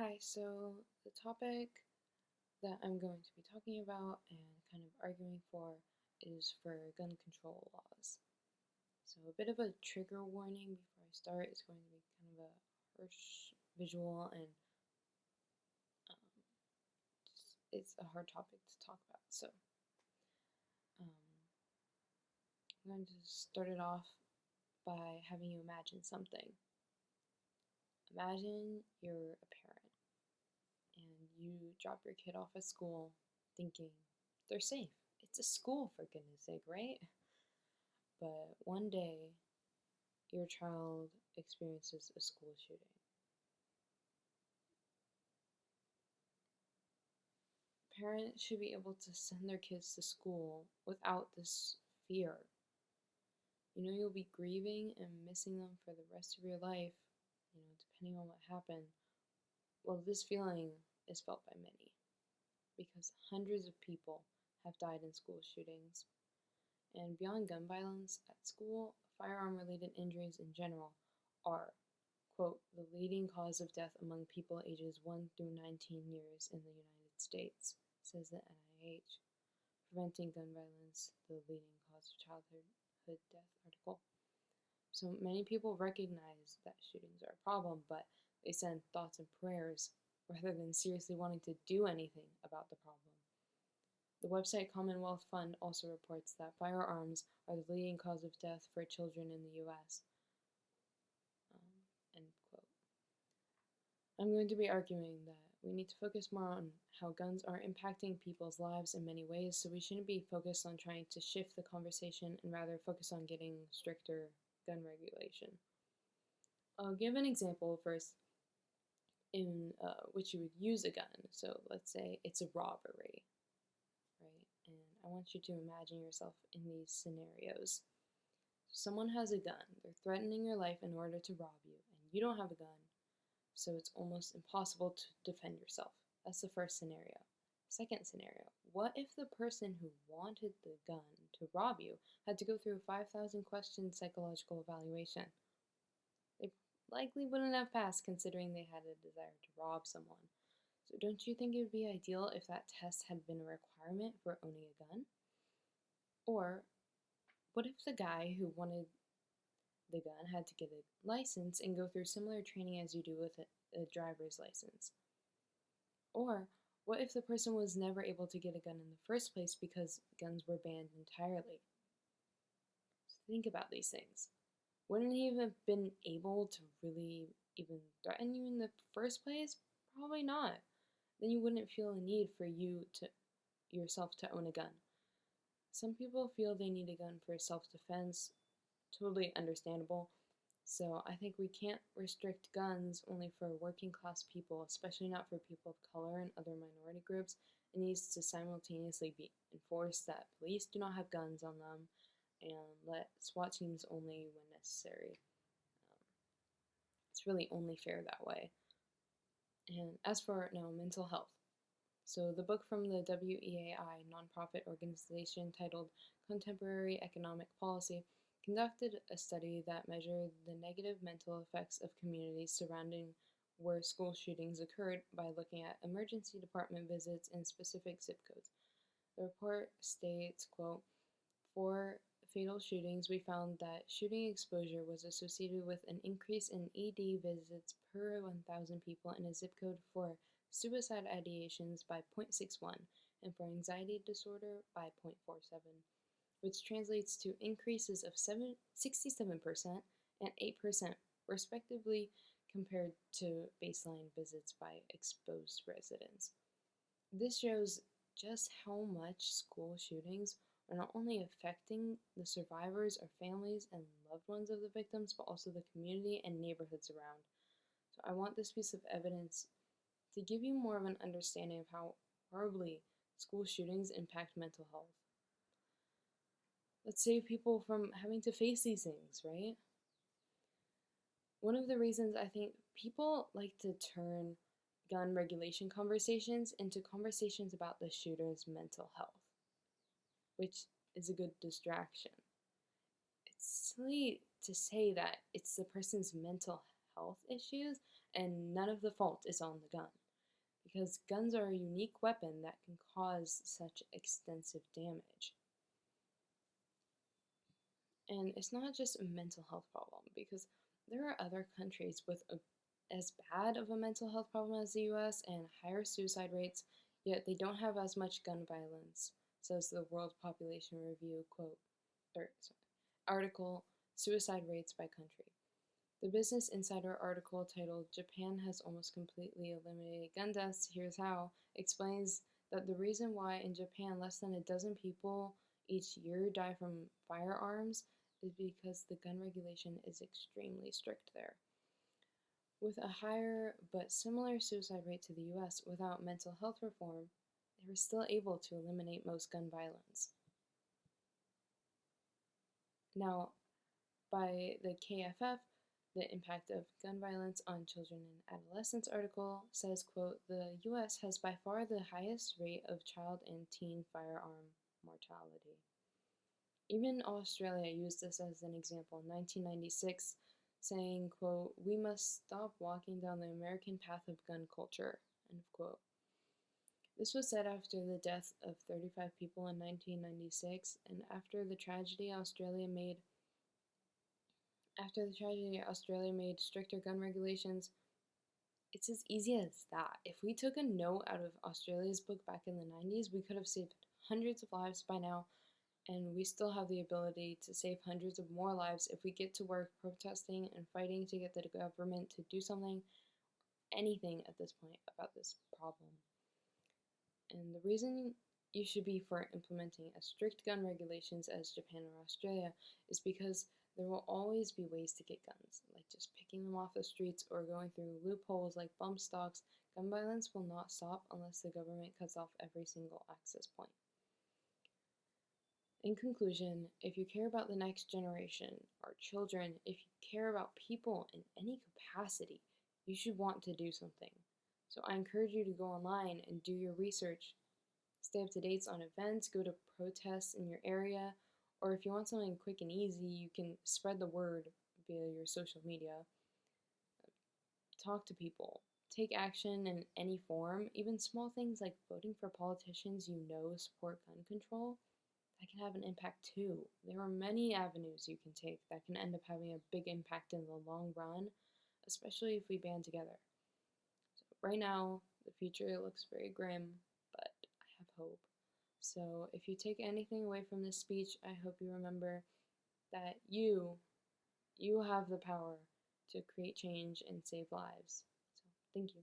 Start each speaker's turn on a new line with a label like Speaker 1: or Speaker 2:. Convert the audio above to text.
Speaker 1: Hi, so the topic that I'm going to be talking about and kind of arguing for is for gun control laws. So a bit of a trigger warning before I start. It's going to be kind of a harsh visual and it's a hard topic to talk about. So um, I'm going to start it off by having you imagine something. Imagine you're a parent and you drop your kid off at school thinking they're safe. It's a school, for goodness sake, right? But one day, your child experiences a school shooting. Parents should be able to send their kids to school without this fear. You know, you'll be grieving and missing them for the rest of your life, depending on what happened. Well, this feeling is felt by many because hundreds of people have died in school shootings. And beyond gun violence at school, firearm related injuries in general are, quote, the leading cause of death among people ages 1 through 19 years in the United States, says the NIH. Preventing gun violence, the leading cause of childhood death article. So many people recognize that shootings are a problem, but they send thoughts and prayers rather than seriously wanting to do anything about the problem. The website Commonwealth Fund also reports that firearms are the leading cause of death for children in the U.S. End quote. I'm going to be arguing that we need to focus more on how guns are impacting people's lives in many ways, so we shouldn't be focused on trying to shift the conversation and rather focus on getting stricter gun regulation. I'll give an example first in which you would use a gun. So let's say it's a robbery, right? And I want you to imagine yourself in these scenarios. Someone has a gun, they're threatening your life in order to rob you, and you don't have a gun, so it's almost impossible to defend yourself. That's the first scenario. Second scenario, what if the person who wanted the gun to rob you had to go through a 5,000 question psychological evaluation? They likely wouldn't have passed considering they had a desire to rob someone. So don't you think it would be ideal if that test had been a requirement for owning a gun? Or what if the guy who wanted the gun had to get a license and go through similar training as you do with a driver's license? Or what if the person was never able to get a gun in the first place because guns were banned entirely? So think about these things. Wouldn't he have been able to really even threaten you in the first place? Probably not. Then you wouldn't feel a need for yourself to own a gun. Some people feel they need a gun for self-defense. Totally understandable. So I think we can't restrict guns only for working class people, especially not for people of color and other minority groups. It needs to simultaneously be enforced that police do not have guns on them and let SWAT teams only when necessary. It's really only fair that way. And as for now, mental health. So the book from the WEAI nonprofit organization titled Contemporary Economic Policy conducted a study that measured the negative mental effects of communities surrounding where school shootings occurred by looking at emergency department visits in specific zip codes. The report states, quote, for fatal shootings, we found that shooting exposure was associated with an increase in ED visits per 1,000 people in a zip code for suicide ideations by 0.61 and for anxiety disorder by 0.47, which translates to increases of 67% and 8% respectively compared to baseline visits by exposed residents. This shows just how much school shootings are not only affecting the survivors or families and loved ones of the victims, but also the community and neighborhoods around. So I want this piece of evidence to give you more of an understanding of how horribly school shootings impact mental health. Let's save people from having to face these things, right? One of the reasons I think people like to turn gun regulation conversations into conversations about the shooter's mental health, which is a good distraction. It's silly to say that it's the person's mental health issues and none of the fault is on the gun, because guns are a unique weapon that can cause such extensive damage. And it's not just a mental health problem, because there are other countries with as bad of a mental health problem as the US and higher suicide rates, yet they don't have as much gun violence, says the World Population Review article, Suicide Rates by Country. The Business Insider article titled "Japan Has Almost Completely Eliminated Gun Deaths, Here's How" explains that the reason why in Japan less than a dozen people each year die from firearms is because the gun regulation is extremely strict there. With a higher but similar suicide rate to the US without mental health reform, they were still able to eliminate most gun violence. Now, by the KFF, the Impact of Gun Violence on Children and Adolescents article says, quote, "The US has by far the highest rate of child and teen firearm mortality." Even Australia used this as an example in 1996, saying, quote, "We must stop walking down the American path of gun culture," end quote. This was said after the death of 35 people in 1996, and after the tragedy, Australia made stricter gun regulations. It's as easy as that. If we took a note out of Australia's book back in the 90s, we could have saved hundreds of lives by now, and we still have the ability to save hundreds of more lives if we get to work protesting and fighting to get the government to do something, anything at this point about this problem. And the reason you should be for implementing as strict gun regulations as Japan or Australia is because there will always be ways to get guns, like just picking them off the streets or going through loopholes like bump stocks. Gun violence will not stop unless the government cuts off every single access point. In conclusion, if you care about the next generation, our children, if you care about people in any capacity, you should want to do something. So I encourage you to go online and do your research. Stay up to date on events, go to protests in your area, or if you want something quick and easy, you can spread the word via your social media. Talk to people. Take action in any form, even small things like voting for politicians you know support gun control. That can have an impact too. There are many avenues you can take that can end up having a big impact in the long run, especially if we band together. So right now, the future looks very grim, but I have hope. So if you take anything away from this speech, I hope you remember that you have the power to create change and save lives. So thank you.